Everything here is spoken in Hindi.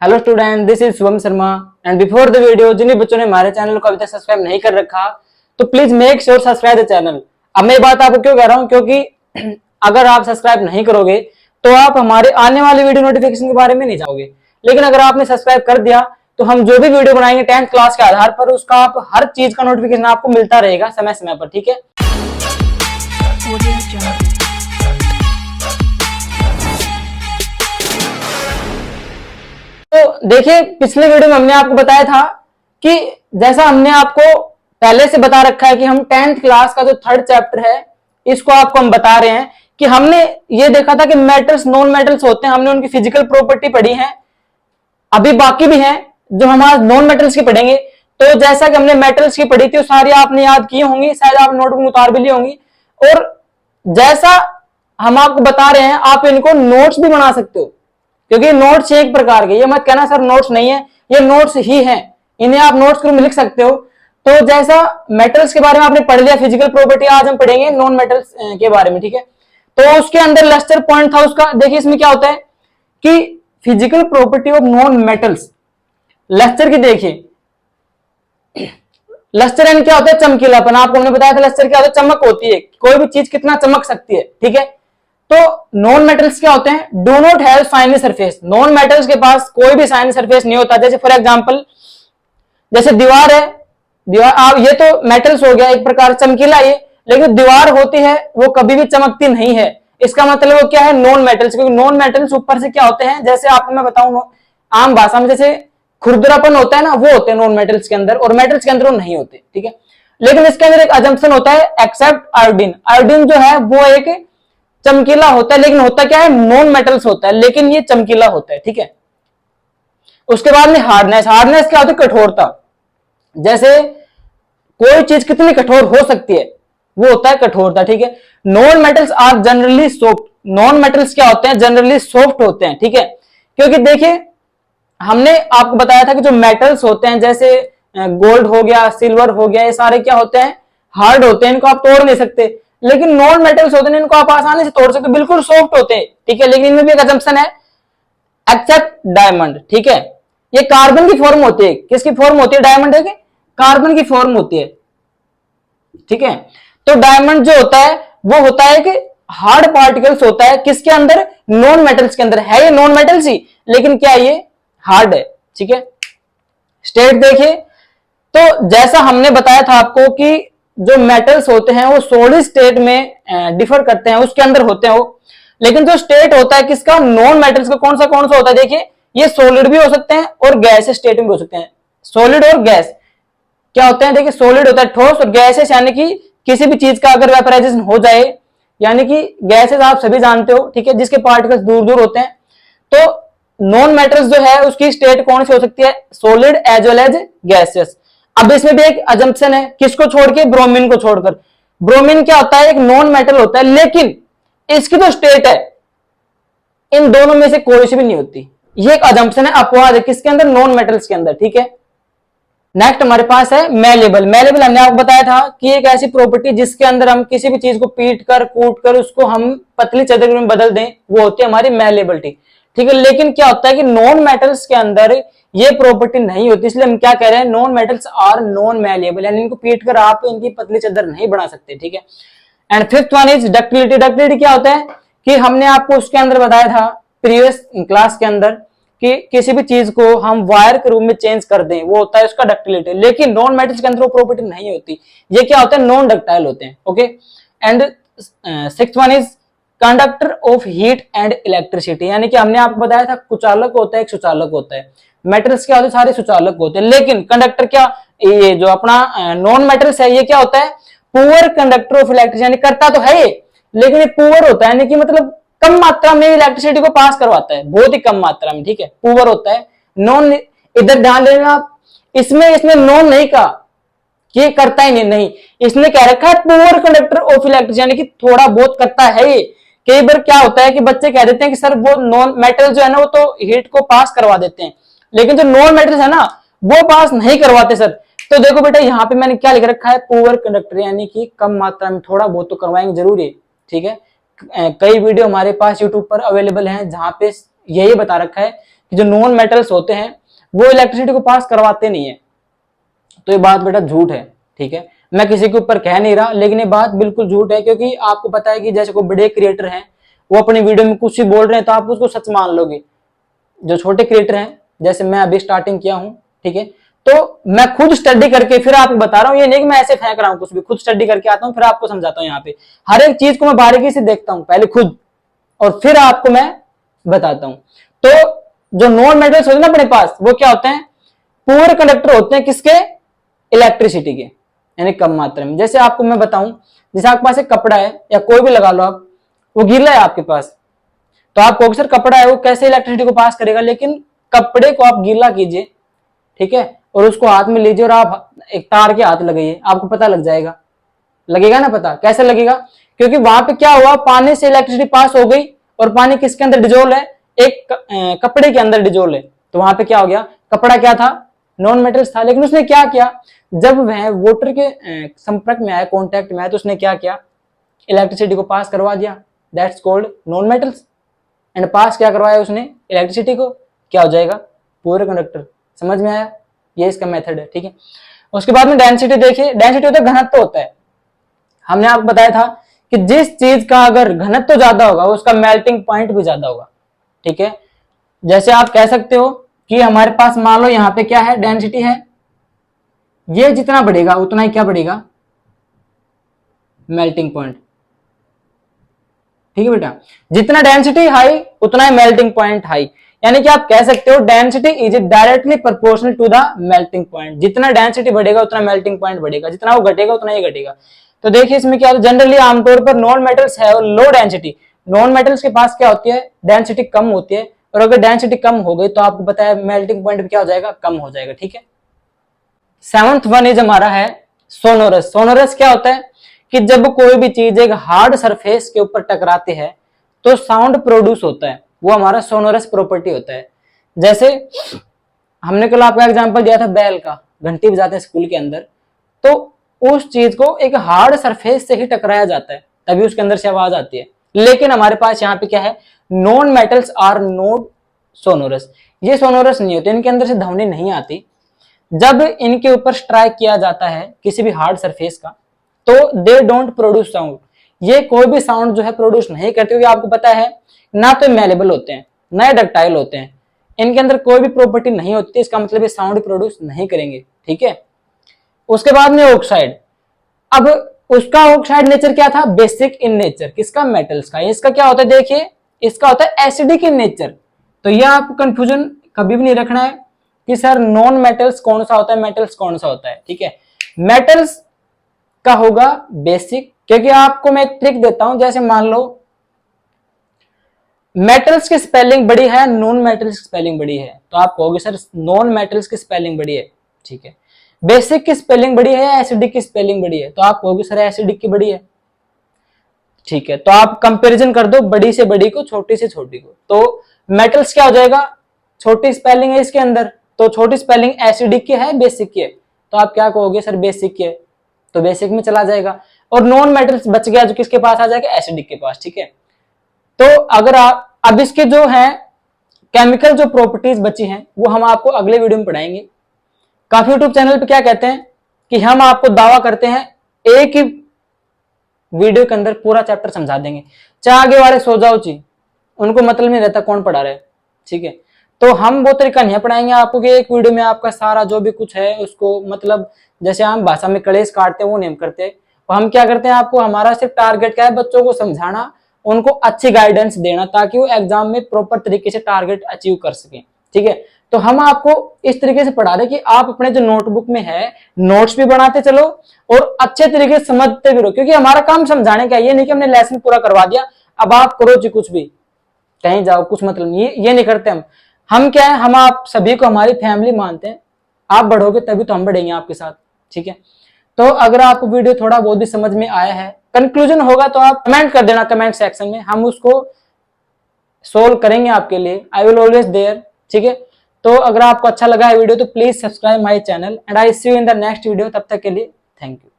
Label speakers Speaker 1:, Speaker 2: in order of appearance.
Speaker 1: Hello student, this is Shubham Sharma and before the video जिन बच्चों ने हमारे चैनल को अभी तक सब्सक्राइब नहीं कर रखा तो please make sure subscribe the channel. अब मैं ये बात आपको क्यों कह रहा हूं, क्योंकि अगर आप सब्सक्राइब नहीं करोगे तो आप हमारे आने वाले वीडियो नोटिफिकेशन के बारे में नहीं जाओगे, लेकिन अगर आपने सब्सक्राइब कर दिया तो हम जो भी वीडियो बनाएंगे 10th क्लास के आधार पर उसका आप हर चीज का नोटिफिकेशन आपको मिलता रहेगा समय समय पर। ठीक है, तो देखिए पिछले वीडियो में हमने आपको बताया था कि जैसा हमने आपको पहले से बता रखा है कि हम 10th क्लास का जो थर्ड चैप्टर है इसको आपको हम बता रहे हैं कि हमने ये देखा था कि मेटल्स नॉन मेटल्स होते हैं, हमने उनकी फिजिकल प्रॉपर्टी पढ़ी है, अभी बाकी भी है जो हम आज नॉन मेटल्स की पढ़ेंगे। तो जैसा कि हमने मेटल्स की पढ़ी थी वो सारी आपने याद की होंगी, शायद आप नोटबुक में उतार भी ली होंगी, और जैसा हम आपको बता रहे हैं आप इनको नोट्स भी बना सकते हो, क्योंकि नोट्स एक प्रकार के, ये मत कहना सर नोट्स नहीं है, ये नोट्स ही हैं, इन्हें आप नोट्स के रूप में लिख सकते हो। तो जैसा मेटल्स के बारे में आपने पढ़ लिया फिजिकल प्रॉपर्टी, आज हम पढ़ेंगे नॉन मेटल्स के बारे में। ठीक है, तो उसके अंदर लेक्चर पॉइंट था उसका, देखिए इसमें क्या होता है कि physical property of non metals lecture की, देखिए लस्टर यानी क्या होता है चमकीलापन, आपको हमने बताया था लस्टर क्या होता है, चमक होती है, कोई भी चीज कितना चमक सकती है। ठीक है, तो नॉन मेटल्स क्या होते हैं, do not have shiny surface, non metals के पास कोई भी शाइनी सरफेस नहीं होता। जैसे फॉर एग्जांपल जैसे दीवार है, दीवार आप ये तो मेटल्स हो गया एक प्रकार चमकीला ये, लेकिन दीवार होती है वो कभी भी चमकती नहीं है, इसका मतलब वो क्या है नॉन मेटल्स, क्योंकि नॉन मेटल्स ऊपर से क्या होते हैं, जैसे आपको मैं बताऊं आम भाषा में जैसे खुरदरापन होता है ना, वो होते हैं नॉन मेटल्स के अंदर, और मेटल्स के अंदर वो नहीं होते। ठीक है, लेकिन इसके अंदर एक अजम्पशन होता है एक्सेप्ट आयोडीन, आयोडीन जो है वो एक चमकीला होता है, लेकिन होता क्या है नॉन मेटल्स होता है, लेकिन ये चमकीला होता है। ठीक है, उसके बाद में हार्डनेस, हार्डनेस क्या होती है कठोरता, जैसे कोई चीज कितनी कठोर हो सकती है वो होता है कठोरता। ठीक है, non metals are generally soft, non metals क्या होते हैं जनरली सॉफ्ट होते हैं। ठीक है, क्योंकि देखिए हमने आपको बताया था कि जो मेटल्स होते हैं जैसे गोल्ड हो गया, सिल्वर हो गया, ये सारे क्या होते हैं हार्ड होते हैं, इनको आप तोड़ नहीं सकते, लेकिन नॉन मेटल्स होते हैं इनको आप आसानी से तोड़ सकते, बिल्कुल सॉफ्ट होते हैं। ठीक है, लेकिन इनमें भी एक असम्पशन है एक्सेप्ट डायमंड। ठीक है, ये कार्बन की फॉर्म होती है, किसकी फॉर्म होती है, डायमंड है कि कार्बन की फॉर्म होती है। ठीक है, तो डायमंड जो होता है वो होता है कि हार्ड पार्टिकल्स होता है, किसके अंदर नॉन मेटल्स के अंदर है, ये नॉन मेटल्स ही, लेकिन क्या ये हार्ड है। ठीक है, स्टेट देखिए, तो जैसा हमने बताया था आपको कि जो मेटल्स होते हैं वो सॉलिड स्टेट में डिफर करते हैं, उसके अंदर होते हैं वो, लेकिन जो स्टेट होता है किसका नॉन मेटल्स का कौन सा होता है, देखिए ये सॉलिड भी हो सकते हैं और गैस स्टेट में भी हो सकते हैं। सॉलिड और गैस क्या होते हैं, देखिए सॉलिड होता है ठोस, और गैसेस यानी कि किसी भी चीज का अगर वेपराइजेशन हो जाए, यानी कि गैसेस आप सभी जानते हो। ठीक है, जिसके पार्टिकल्स दूर दूर होते हैं, तो नॉन मेटल्स जो है उसकी स्टेट कौन सी हो सकती है, solid as well as gases. अब इसमें भी एक अजम्पशन है, किसको छोड़ के, ब्रोमीन को छोड़कर। ब्रोमीन क्या होता है एक नॉन मेटल होता है, लेकिन इसकी जो स्टेट है इन दोनों में से कोई सी भी नहीं होती, ये एक अजम्पशन है, अपवाद है, किसके अंदर, नॉन मेटल्स के अंदर। ठीक है, नेक्स्ट हमारे पास है मेलेबल। मेलेबल हमने आपको बताया था कि एक ऐसी प्रॉपर्टी जिसके अंदर हम किसी भी चीज को पीट कर कूट कर उसको हम पतली चादर में बदल दें, वो होती है हमारी मेलेबिलिटी। ठीक है, लेकिन क्या होता है कि नॉन मेटल्स के अंदर ये प्रॉपर्टी नहीं होती, इसलिए हम क्या कह रहे हैं non metals are non malleable, यानी इनको पीट कर आप इनकी पतली चादर नहीं बना सकते। ठीक है, and fifth one is ductility. Ductility क्या होता है कि हमने आपको उसके अंदर बताया था प्रीवियस क्लास के अंदर कि किसी भी चीज को हम वायर के रूप में चेंज कर दें, वो होता है उसका डक्टिलिटी, लेकिन नॉन मेटल्स के अंदर वो प्रॉपर्टी नहीं होती, ये क्या होता है नॉन डक्टाइल होते हैं। Okay, and sixth one is conductor of heat and electricity, यानी कि हमने आपको बताया था कुचालक होता है एक सुचालक होता है, मेटल्स क्या होते हैं सारे सुचालक होते हैं, लेकिन कंडक्टर क्या, ये जो अपना नॉन मेटल्स है ये क्या होता है पुअर कंडक्टर ऑफ इलेक्ट्रिसिटी, यानी करता तो है ये लेकिन ये पुअर होता है, यानी कि मतलब कम मात्रा में इलेक्ट्रिसिटी को पास करवाता है, बहुत ही कम मात्रा में। ठीक है, पुअर होता है। नॉन, इधर ध्यान देना आप, इसमें नॉन नहीं कहा कि ये करता ही नहीं, इसने कह रखा है पुअर कंडक्टर ऑफ इलेक्ट्रिसिटी, यानी कि थोड़ा बहुत करता है ये। कई बार क्या होता है कि बच्चे कह देते हैं कि सर वो नॉन मेटल जो है ना वो तो हीट को पास करवा देते हैं, लेकिन जो नॉन मेटल्स है ना वो पास नहीं करवाते सर। तो देखो बेटा यहाँ पे मैंने क्या लिख रखा है पुअर कंडक्टर, यानी कि कम मात्रा में, थोड़ा बहुत तो करवाएंगे जरूरी। ठीक है, कई वीडियो हमारे पास यूट्यूब पर अवेलेबल हैं जहां पे यही बता रखा है कि जो नॉन मेटल्स होते हैं वो इलेक्ट्रिसिटी को पास करवाते नहीं है। तो ये बात बेटा झूठ है, ठीक है। मैं किसी के ऊपर कह नहीं रहा, लेकिन ये बात बिल्कुल झूठ है, क्योंकि आपको पता है कि जैसे कोई बड़े क्रिएटर हैं वो अपनी वीडियो में कुछ ही बोल रहे हैं तो आप उसको सच मान लोगे। जो छोटे क्रिएटर हैं, जैसे मैं अभी स्टार्टिंग किया हूं, ठीक है, तो मैं खुद स्टडी करके फिर आपको बता रहा हूं, ये नहीं कि मैं ऐसे फेंक रहा हूं कुछ भी, खुद स्टडी करके आता हूं फिर आपको समझाता हूं। यहाँ पे हर एक चीज को मैं बारीकी से देखता हूं पहले खुद, और फिर आपको मैं बताता हूं। तो जो नॉन मेटल्स होते हैं ना अपने पास, वो क्या होते हैं, पूरे कंडक्टर होते हैं किसके, इलेक्ट्रिसिटी के, यानी कम मात्रा में। जैसे आपको मैं बताऊं, जैसे आपके पास एक कपड़ा है या कोई भी लगा लो आप, वो गीला है आपके पास, तो आप कहोगे सर कपड़ा है वो कैसे इलेक्ट्रिसिटी को पास करेगा, लेकिन कपड़े को आप गीला कीजिए, ठीक है, और उसको हाथ में लीजिए और आप एक तार के हाथ लगाइए, आपको पता लग जाएगा, लगेगा ना पता, कैसे लगेगा, क्योंकि वहां पे क्या हुआ, पानी से इलेक्ट्रिसिटी पास हो गई और पानी किसके अंदर डिजोल्व है, एक कपड़े के अंदर डिजोल्व है। तो वहां पे क्या हो गया, कपड़ा क्या था, नॉन मेटल्स था, लेकिन उसने क्या किया, जब वह वाटर के संपर्क में आया, कॉन्टेक्ट में आया, तो उसने क्या किया, इलेक्ट्रिसिटी को पास करवा दिया, that's called non metals. And pass क्या करवाया उसने, इलेक्ट्रिसिटी को, क्या हो जाएगा, पूरे कंडक्टर। समझ में आया, ये इसका मेथड है, ठीक है। उसके बाद में डेंसिटी देखिए, डेंसिटी होता है घनत्व होता है। हमने आपको बताया था कि जिस चीज का अगर घनत्व ज्यादा होगा उसका मेल्टिंग पॉइंट भी ज्यादा होगा, ठीक है। जैसे आप कह सकते हो कि हमारे पास मान लो यहाँ पे क्या है, डेंसिटी है, ये जितना बढ़ेगा उतना ही क्या बढ़ेगा, मेल्टिंग पॉइंट, ठीक है बेटा। जितना डेंसिटी हाई उतना ही मेल्टिंग पॉइंट हाई, यानी कि आप कह सकते हो density is directly proportional to the melting point. जितना डेंसिटी बढ़ेगा उतना मेल्टिंग पॉइंट बढ़ेगा, जितना वो घटेगा उतना ही घटेगा। तो देखिए इसमें क्या, जनरली आमतौर पर नॉन मेटल्स है लो डेंसिटी, नॉन मेटल्स के पास क्या होती है, डेंसिटी कम होती है, और अगर डेंसिटी कम हो गई तो आपको पता है मेल्टिंग पॉइंट क्या हो जाएगा, कम हो जाएगा, ठीक है। 7th वन इज हमारा है सोनोरस। सोनोरस क्या होता है कि जब कोई भी चीज एक हार्ड सरफेस के ऊपर टकराती है तो साउंड प्रोड्यूस होता है, वो हमारा सोनोरस प्रॉपर्टी होता है। जैसे हमने कल आपका एग्जांपल दिया था बैल का, घंटी बजाते हैं स्कूल के अंदर, तो उस चीज को एक हार्ड सरफेस से ही टकराया जाता है तभी उसके अंदर से आवाज आती है। लेकिन हमारे पास यहाँ पे क्या है, non metals are not sonorous, ये सोनोरस नहीं होते, इनके अंदर से ध्वनि नहीं आती। जब इनके ऊपर स्ट्राइक किया जाता है किसी भी हार्ड सरफेस का तो दे डोंट प्रोड्यूस साउंड, ये कोई भी साउंड जो है प्रोड्यूस नहीं करते, क्योंकि आपको पता है ना तो मेलेबल होते हैं ना डक्टाइल होते हैं, इनके अंदर कोई भी प्रॉपर्टी नहीं होती, इसका मतलब ये साउंड प्रोड्यूस नहीं करेंगे, ठीक है। उसके बाद में ऑक्साइड, अब उसका ऑक्साइड नेचर क्या था, बेसिक इन नेचर, किसका, मेटल्स का। इसका क्या होता है, देखिए इसका होता है एसिडिक इन नेचर। तो यह आपको कंफ्यूजन कभी भी नहीं रखना है कि सर नॉन मेटल्स कौन सा होता है, मेटल्स कौन सा होता है, ठीक है। मेटल्स का होगा बेसिक, क्योंकि आपको मैं एक ट्रिक देता हूं, जैसे मान लो मेटल्स की स्पेलिंग बड़ी है, नॉन मेटल्स की स्पेलिंग बड़ी है, तो आप कहोगे सर नॉन मेटल्स की स्पेलिंग बड़ी है, ठीक है। बेसिक की स्पेलिंग बड़ी है, एसिडिक की स्पेलिंग बड़ी है, तो आप कहोगे सर एसिडिक की बड़ी है, ठीक है। तो आप कंपैरिजन कर दो बड़ी से बड़ी को, छोटी से छोटी को, तो मेटल्स क्या हो जाएगा, छोटी स्पेलिंग है इसके अंदर, तो छोटी स्पेलिंग एसिडिक की है, बेसिक की है, तो आप क्या कहोगे सर बेसिक की है, तो बेसिक में चला जाएगा। और नॉन मेटल्स बच गया जो किसके पास आ जाएगा, एसिडिक के पास, ठीक है। तो अगर आप अब इसके जो है केमिकल जो प्रॉपर्टीज बची हैं वो हम आपको अगले वीडियो में पढ़ाएंगे। काफी यूट्यूब चैनल पे क्या कहते हैं कि हम आपको दावा करते हैं एक ही वीडियो के अंदर पूरा चैप्टर समझा देंगे, चाहे आगे वाले सो जाओ जी, उनको मतलब नहीं रहता कौन पढ़ा रहे, ठीक है। तो हम वो तरीका नहीं पढ़ाएंगे आपको कि एक वीडियो में आपका सारा जो भी कुछ है उसको, मतलब जैसे हम भाषा में कलेश काटते हैं वो नहीं करते। तो हम क्या करते हैं, आपको हमारा सिर्फ टारगेट क्या है, बच्चों को समझाना, उनको अच्छी गाइडेंस देना, ताकि वो एग्जाम में प्रॉपर तरीके से टारगेट अचीव कर सके, ठीक है। तो हम आपको इस तरीके से पढ़ा रहे कि आप अपने जो नोटबुक में है नोट्स भी बनाते चलो और अच्छे तरीके से समझते भी रहो, क्योंकि हमारा काम समझाने का, ये नहीं कि हमने लेसन पूरा करवा दिया अब आप करो जी कुछ भी कहीं जाओ, कुछ मतलब नहीं, ये नहीं करते हम क्या है, हम आप सभी को हमारी फैमिली मानते हैं, आप बढ़ोगे तभी तो हम बढ़ेंगे आपके साथ, ठीक है। तो अगर आपको वीडियो थोड़ा बहुत भी समझ में आया है, कंक्लूजन होगा तो आप कमेंट कर देना कमेंट सेक्शन में, हम उसको सोल्व करेंगे आपके लिए, आई विल ऑलवेज देयर, ठीक है। तो अगर आपको अच्छा लगा है वीडियो तो please subscribe my channel and I see you in the next video, तब तक के लिए थैंक यू।